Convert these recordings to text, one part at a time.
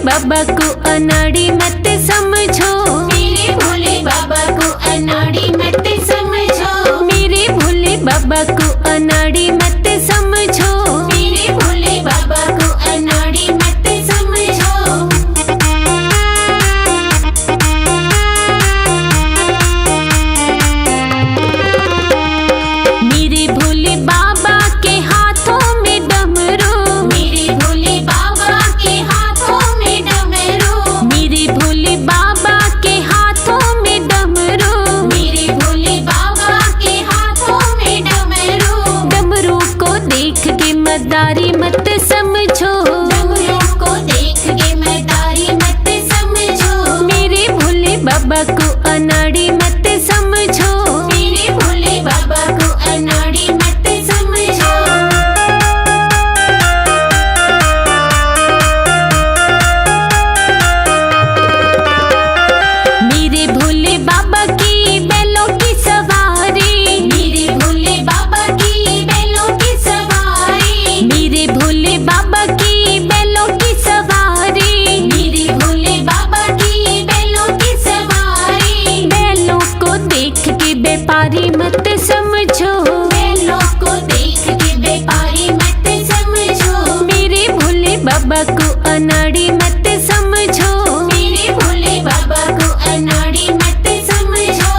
बाबा को अनाड़ी मत समझो, मेरे भोले बाबा को अनाड़ी मत समझो, मेरे भोले बाबा को अनाड़ी मत समझो, मेरे भोले बाबा को अनाड़ी मत समझो। मेरे भोले बाबा के हाथों में डमरू, मेरे भोले बाबा के हाथों में डमरू, मेरे भोले बाबा के हाथों में डमरू, मेरे भोले बाबा के हाथों में डमरू। डमरू को देख के मदारी मत समझो, डमरू को देख के मदारी मत समझो, मेरे भोले बाबा को अनाड़ी मत समझो, मेरे भोले बाबा को अनाड़ी मत समझो। मेरे भोले बाबा की बैलों की सवारी, मेरे भोले बाबा की बैलों की सवारी, मेरे भोले बाबा की बैलों की सवारी, मेरे भोले बाबा की बैलों की सवारी। बैलों को देख के व्यापारी मत समझो, बैलों को देख के व्यापारी मत समझो, मेरे भोले बाबा को अनाड़ी मत समझो, मेरे भोले बाबा को अनाड़ी मत समझो।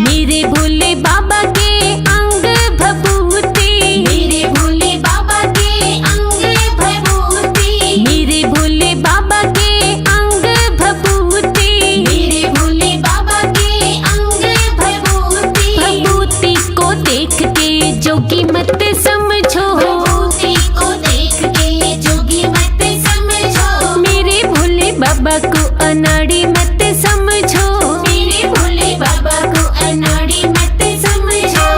मेरे भोले बाबा के अंग भभूति, मेरे भोले बाबा के अंग भभूति, मेरे भोले बाबा के अंग भभूति, मेरे भोले बाबा के अंग भभूति। भभूति को देख के जोगी मत समझो, भभूति को देख के जोगी मत समझो, मेरे भोले बाबा को अनाड़ी मत समझो, मेरे भोले बाबा को अनाड़ी मत समझो।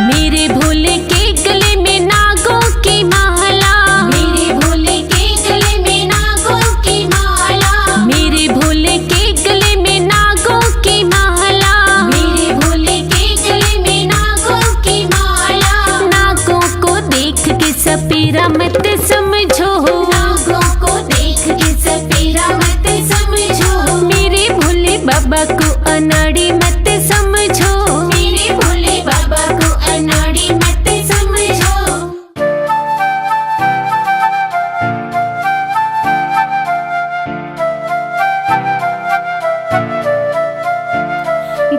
मेरे भोले के गले में नागों की माला, मेरे भोले के गले में नागों की माला, मेरे भोले के गले में नागों की माला, मेरे भोले के गले में नागों की माला। नागों को देख के सपेरा मत समझो, नागों को देख के सपेरा मत समझो, मेरे भोले बाबा को अनाड़ी मत समझो, मेरे भोले बाबा को अनाड़ी मत समझो।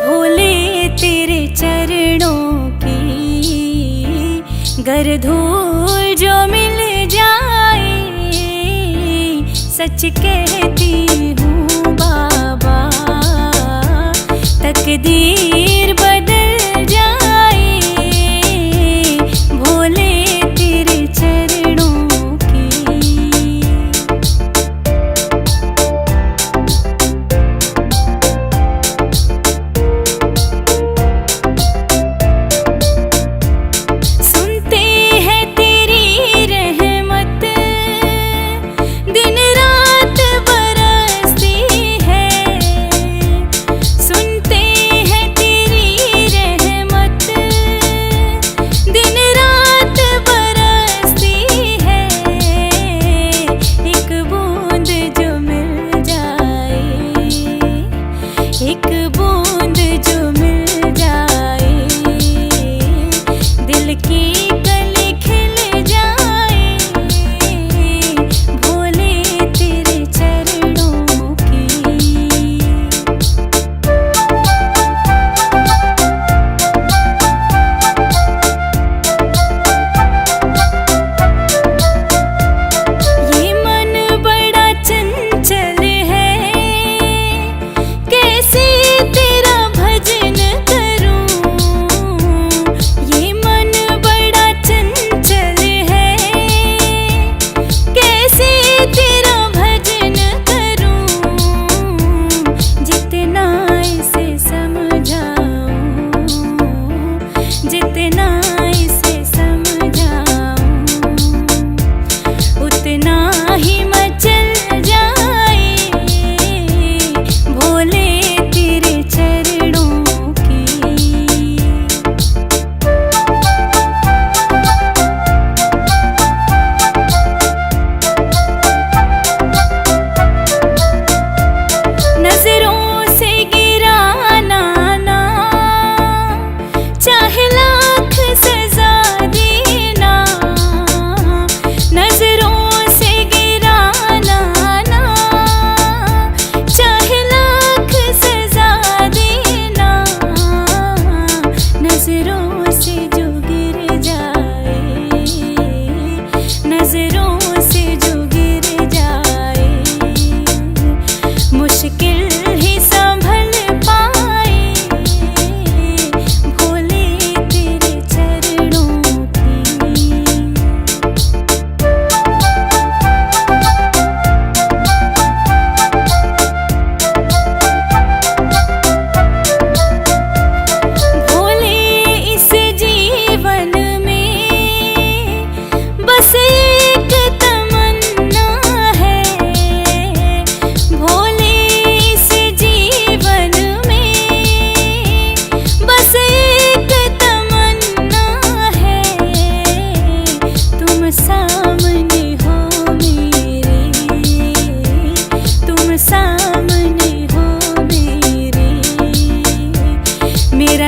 भोले तेरे चरणों की गर धूल जो मिल जाए, सच कहती हूँ बाबा तकदीर बदल जाए, भोले तेरे चरणों की। सुनते हैं तेरी रहमत दिन रात बरसती है, सुनते हैं तेरी रहमत दिन रात बरसती है, एक बूंद जो मिल जाए, एक बूंद जो मिल जाए, दिल की कली खिल जाए, भोले तेरे चरणों की। ये मन बड़ा चंचल है, कैसे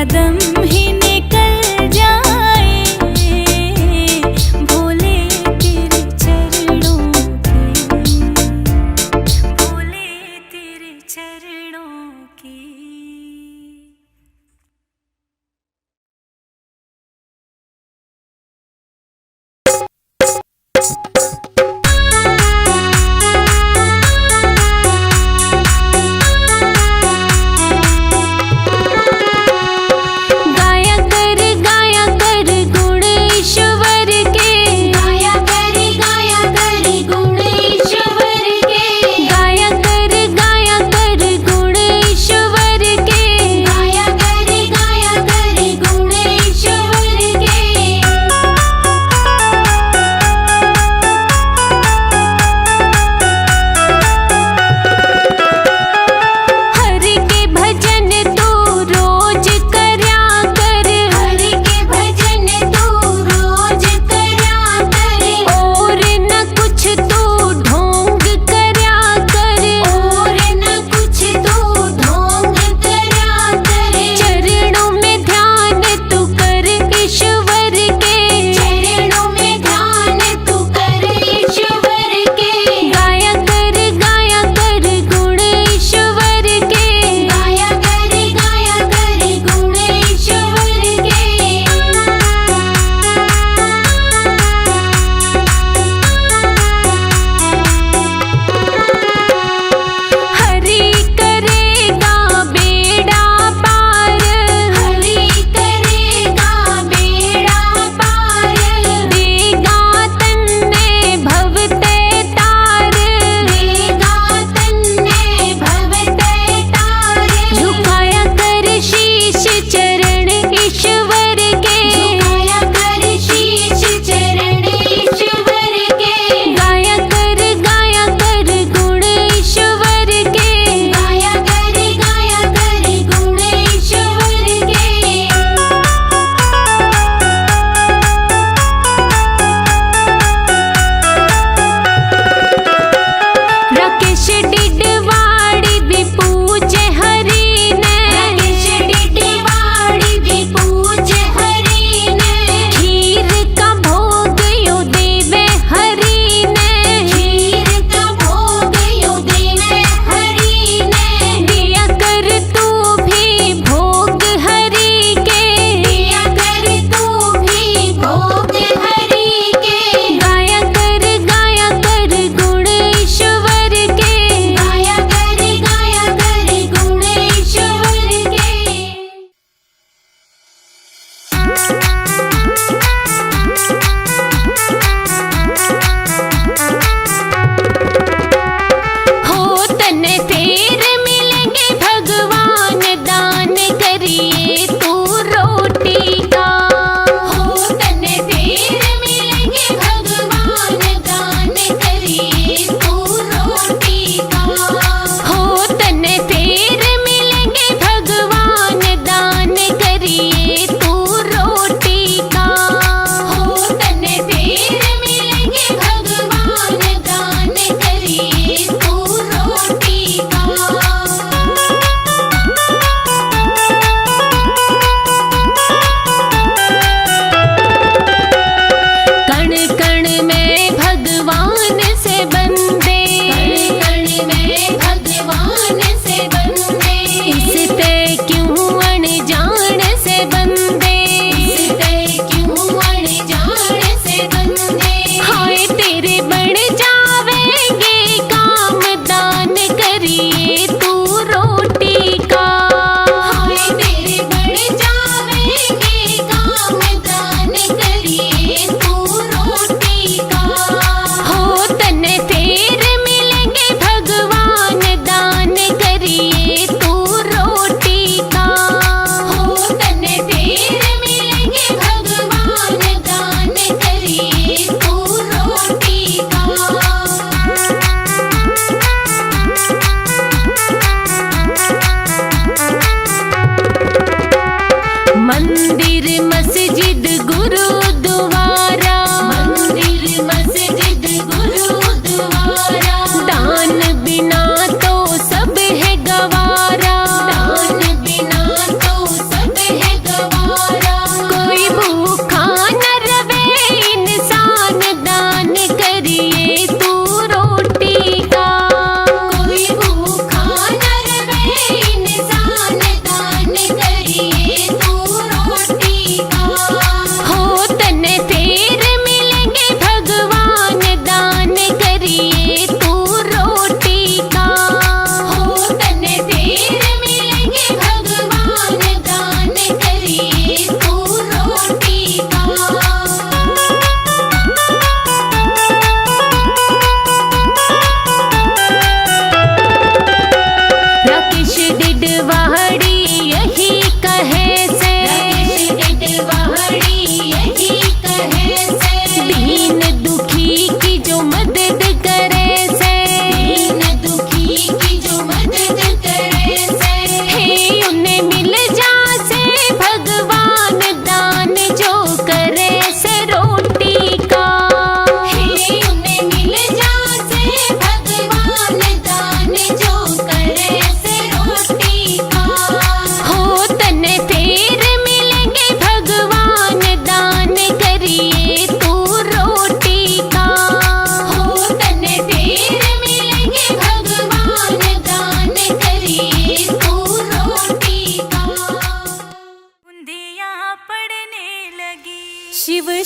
कदम ही निकल जाए भोले तेरे चरणों की, भोले तेरे चरणों की।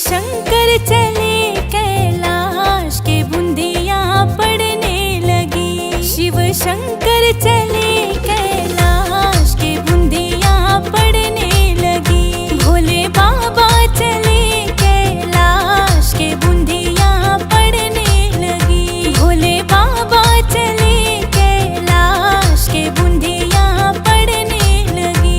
शंकर चले कैलाश के बूंदियाँ पड़ने लगी। शिव शंकर चले कैलाश के बूंदियाँ पड़ने लगी। भोले बाबा चले कैलाश के बूंदियाँ पड़ने लगी। भोले बाबा चले कैलाश के बूंदियाँ पड़ने लगी।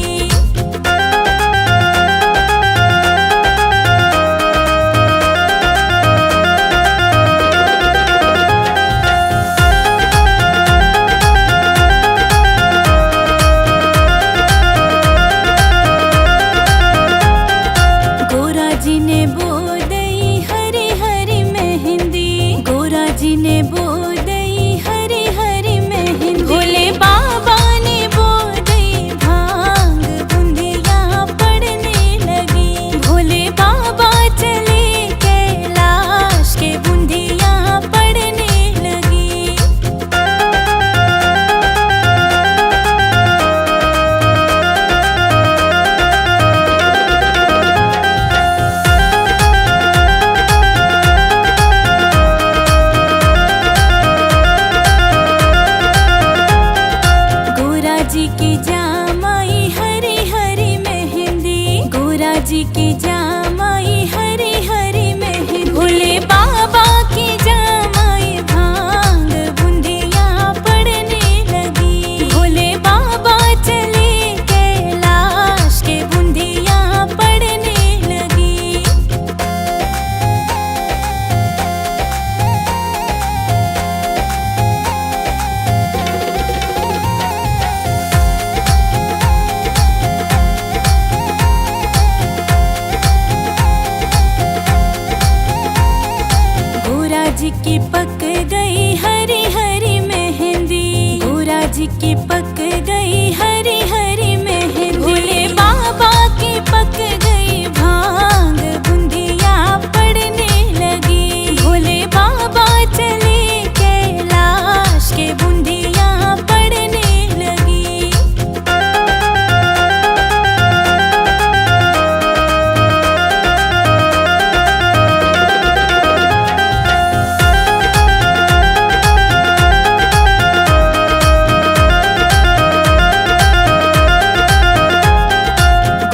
गोरा जी ने बोदई हरी हरी मेहंदी। गोरा जी ने बोदई हरी हरी मेहंदी। भोले बाबा ने बोदई भांग बूंदियाँ पड़ने लगी। भोले बाबा चले कैलाश के बूंदियाँ पड़ने लगी। गोरा जी की जामाई हरी हरी मेहंदी। गोरा जी की जामाई हरी हरी मेहंदी। भोले बाबा की जामाई भांग बूंदियाँ पड़ने लगी। भोले बाबा चले कैलाश के बूंदियाँ पड़ने लगी। गोरा जी की पक गई हरी हरी मेहंदी। गोरा जी की पक गई हरी हरी मेहंदी। भोले बाबा की पक गई भांग बूंदियाँ पड़ने लगी। भोले बाबा चले कैलाश के बूंदियाँ पड़ने लगी।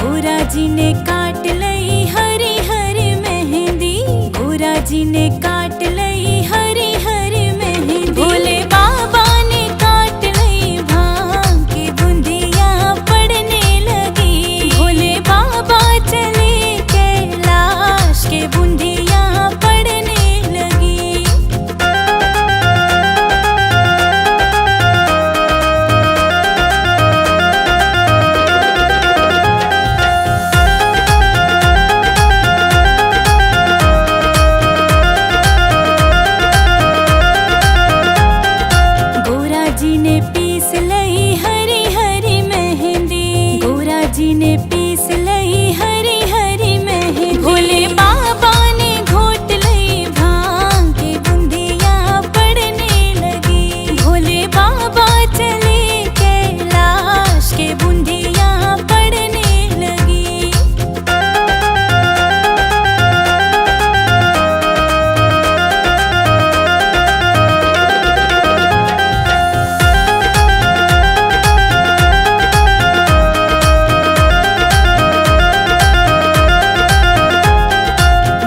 गोरा जी ने काट लई हरी हरी मेहंदी। गोरा जी ने काट लई हरी हरी मेहंदी। भोले बाबा ने काट लई भांग की बूंदियाँ पड़ने लगी। भोले बाबा चले कैलाश के बूंदियाँ पड़ने लगी। गोरा जी ने पीस लई हरी हरी मेहंदी। गोरा जी ने पीस लई हरी हरी मेहंदी। भोले बाबा ने घोट लई भांग की बूंदियाँ पड़ने लगी। भोले बाबा चले कैलाश के बूंदियाँ पड़ने लगी।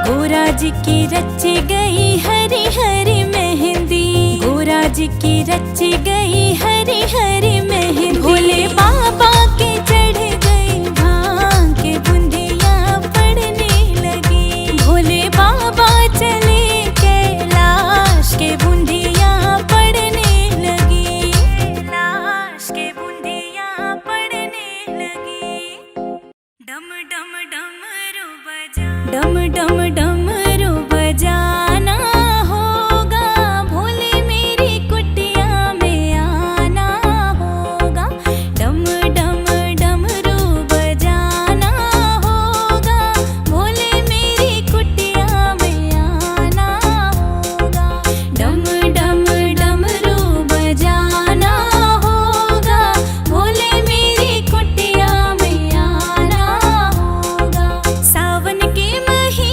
गोरा जी की रची गई हरी हरी मेहंदी। गोरा जी की रची गई हरी हरी मेहंदी। भोले बाबा के चढ़ गई भांग की बूंदियाँ पड़ने लगी। भोले बाबा चले कैलाश के बूंदियाँ पड़ने लगी। कैलाश के बूंदियाँ पड़ने लगी। डम डम डमरू बजा। डम डम डमरू बजाना होगा। भोले मेरी कुटिया में आना होगा। डम डम डमरू बजाना होगा। भोले मेरी कुटिया में आना होगा। डम डम डमरू बजाना होगा। भोले मेरी कुटिया में आना होगा। सावन के महीने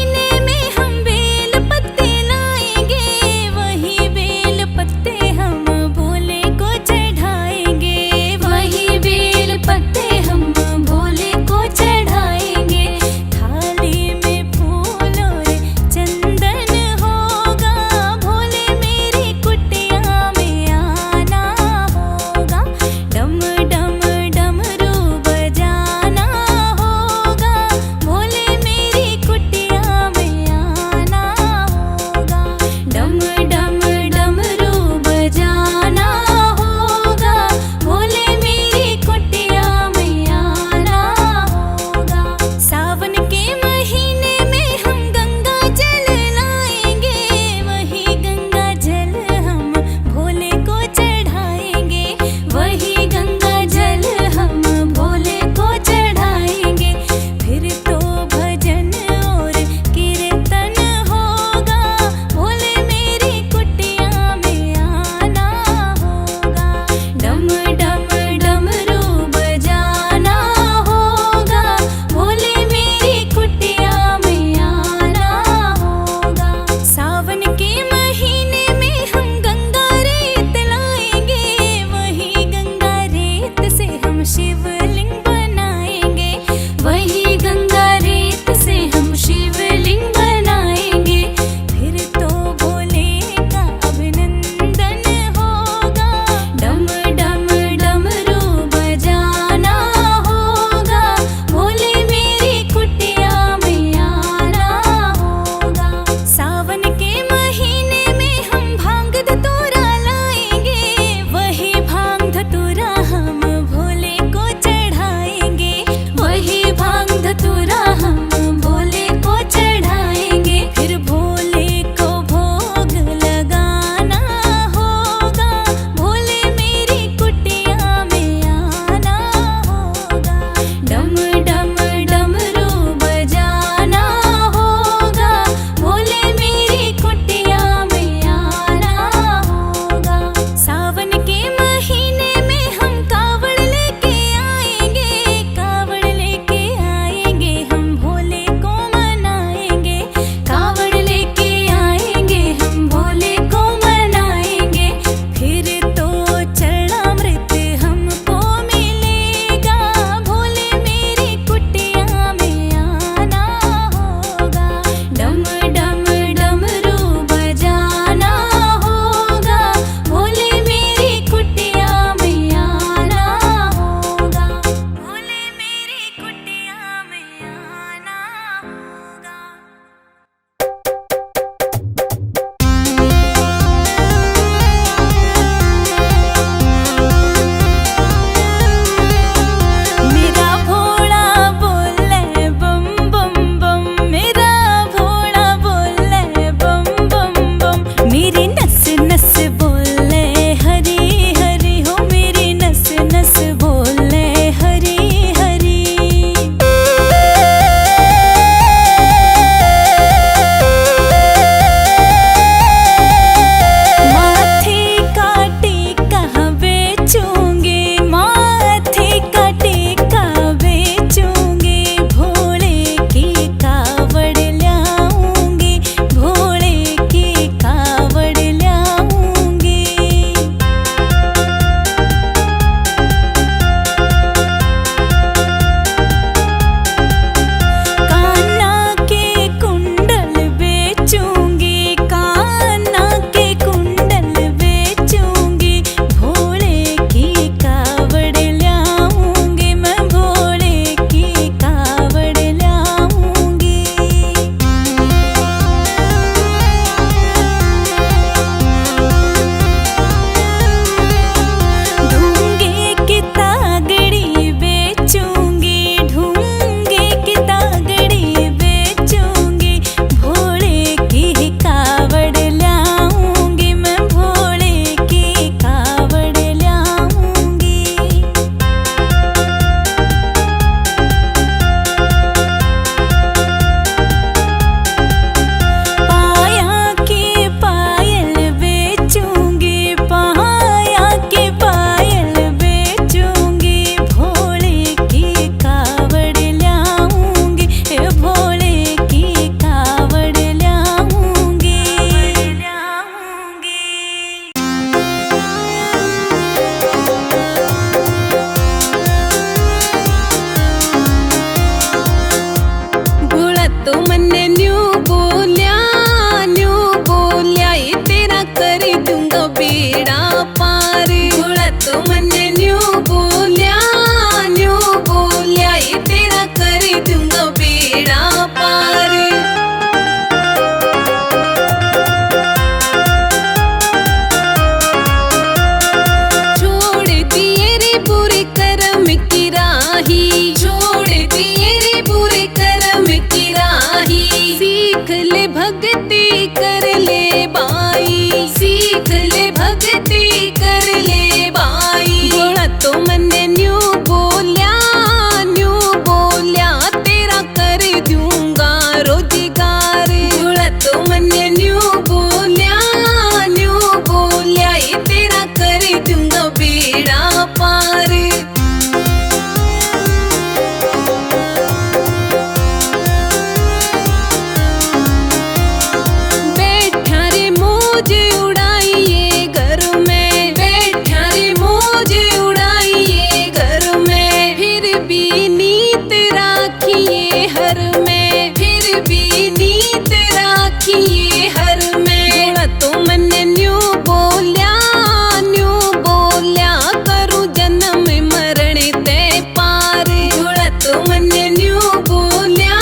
तो मैंने न्यू बोलिया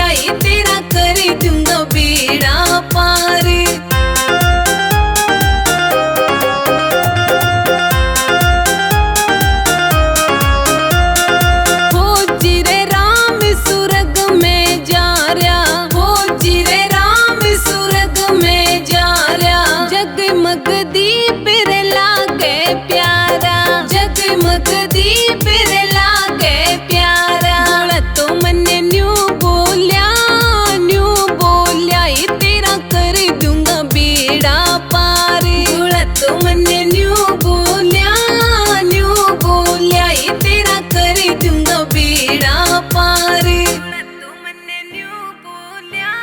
ये तेरा कर दूंगा बेड़ा पार। हो जिरे राम सुरग में जा रहा, हो जिरे राम सुरग में जा रहा। जगमग दीप रे लागे प्यारा, जगमग दीप रे लागे प्यारा। भोला तो मैंने न्यू बोलिया ये तेरा कर दूंगा बेड़ा पार। भोला तो मैंने न्यू बोलिया ये तेरा कर दूंगा बेड़ा पार। तो मैंने न्यू बोलिया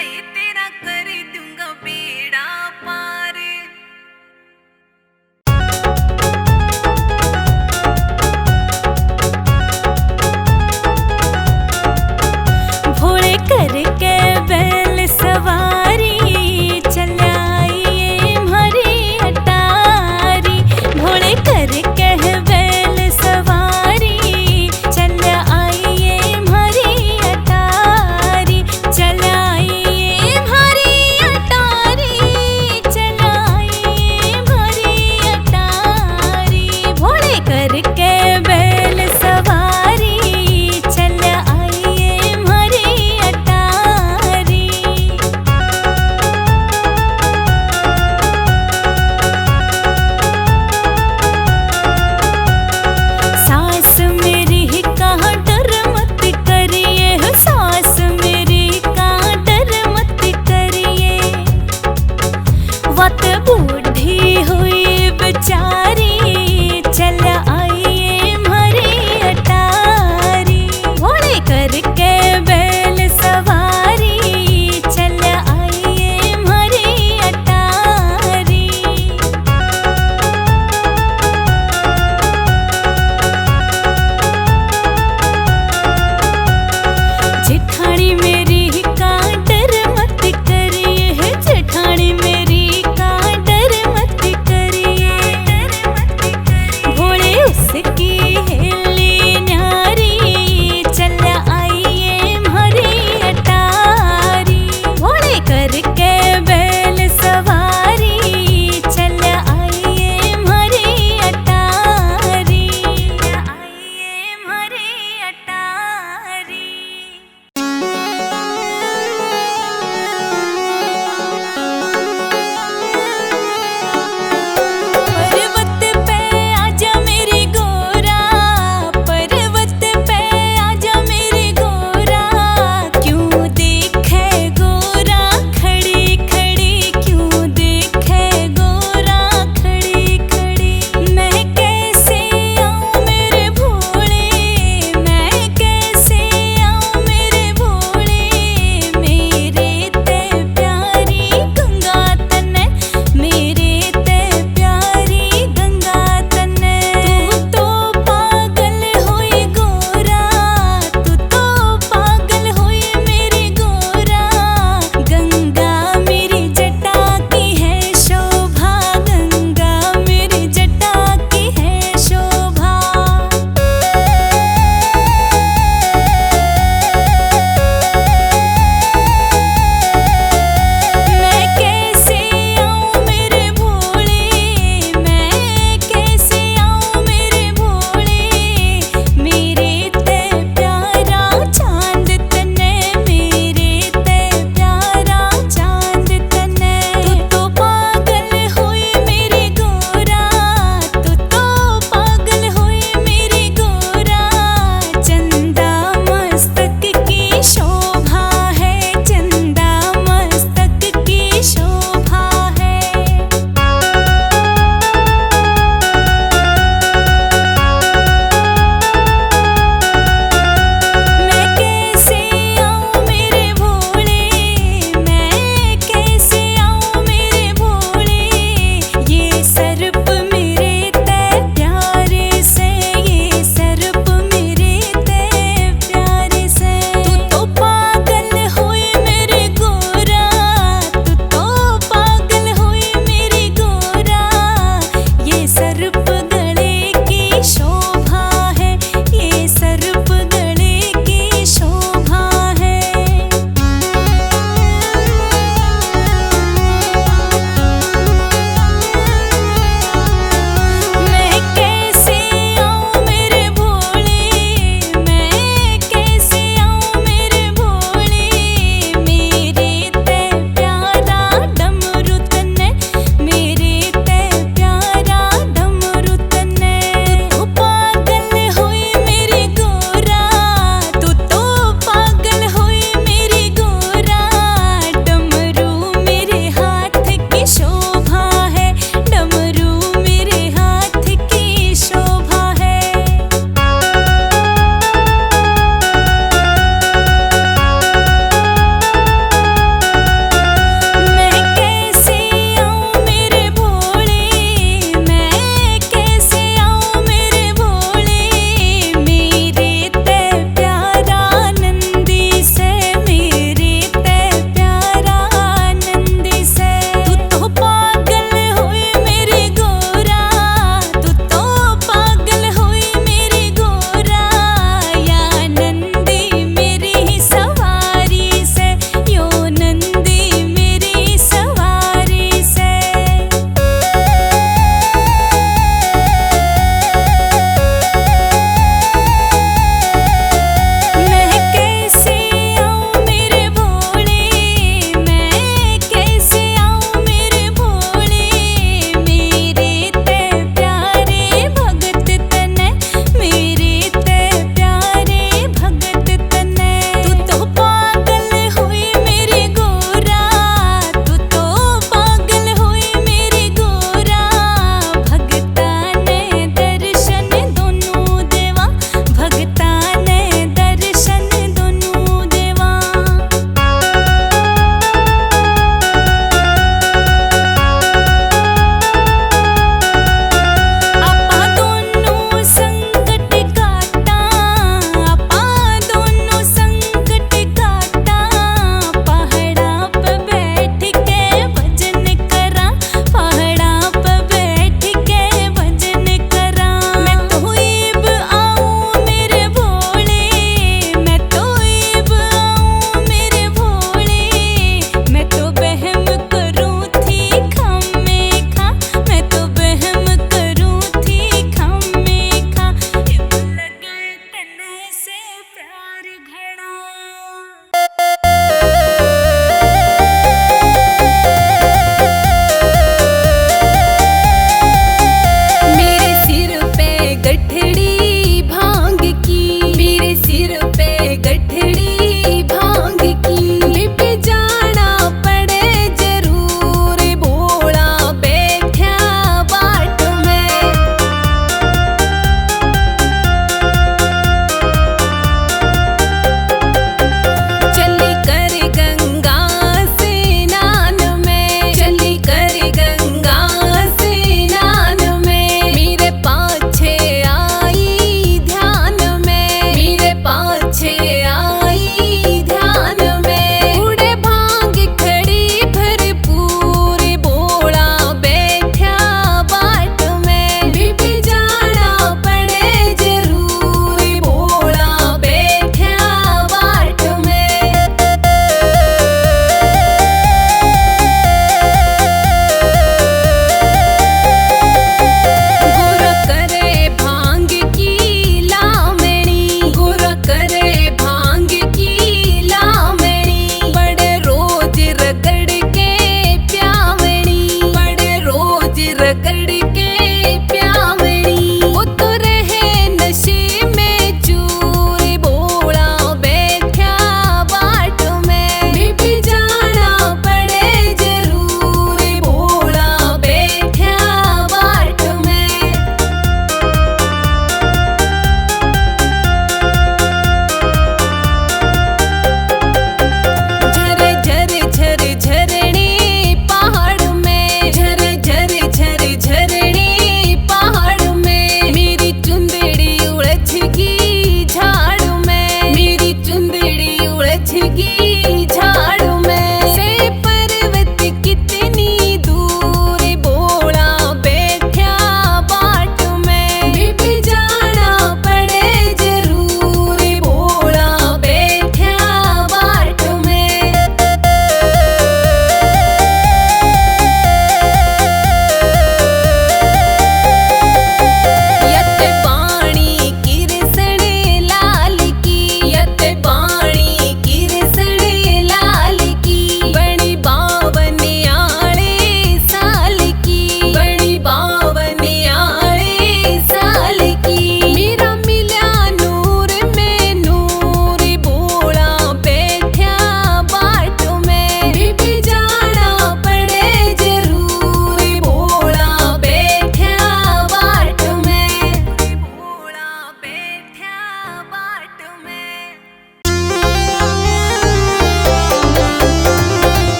ये तेरा कर दूंगा बेड़ा पार। भोले करके बैल सवारी चला आइए हमारी अटारी। भोले करके बैल सवारी चला आइए हमारी अटारी, चला आइए हमारी अटारी, चला आइए हमारी अटारी। भोले करके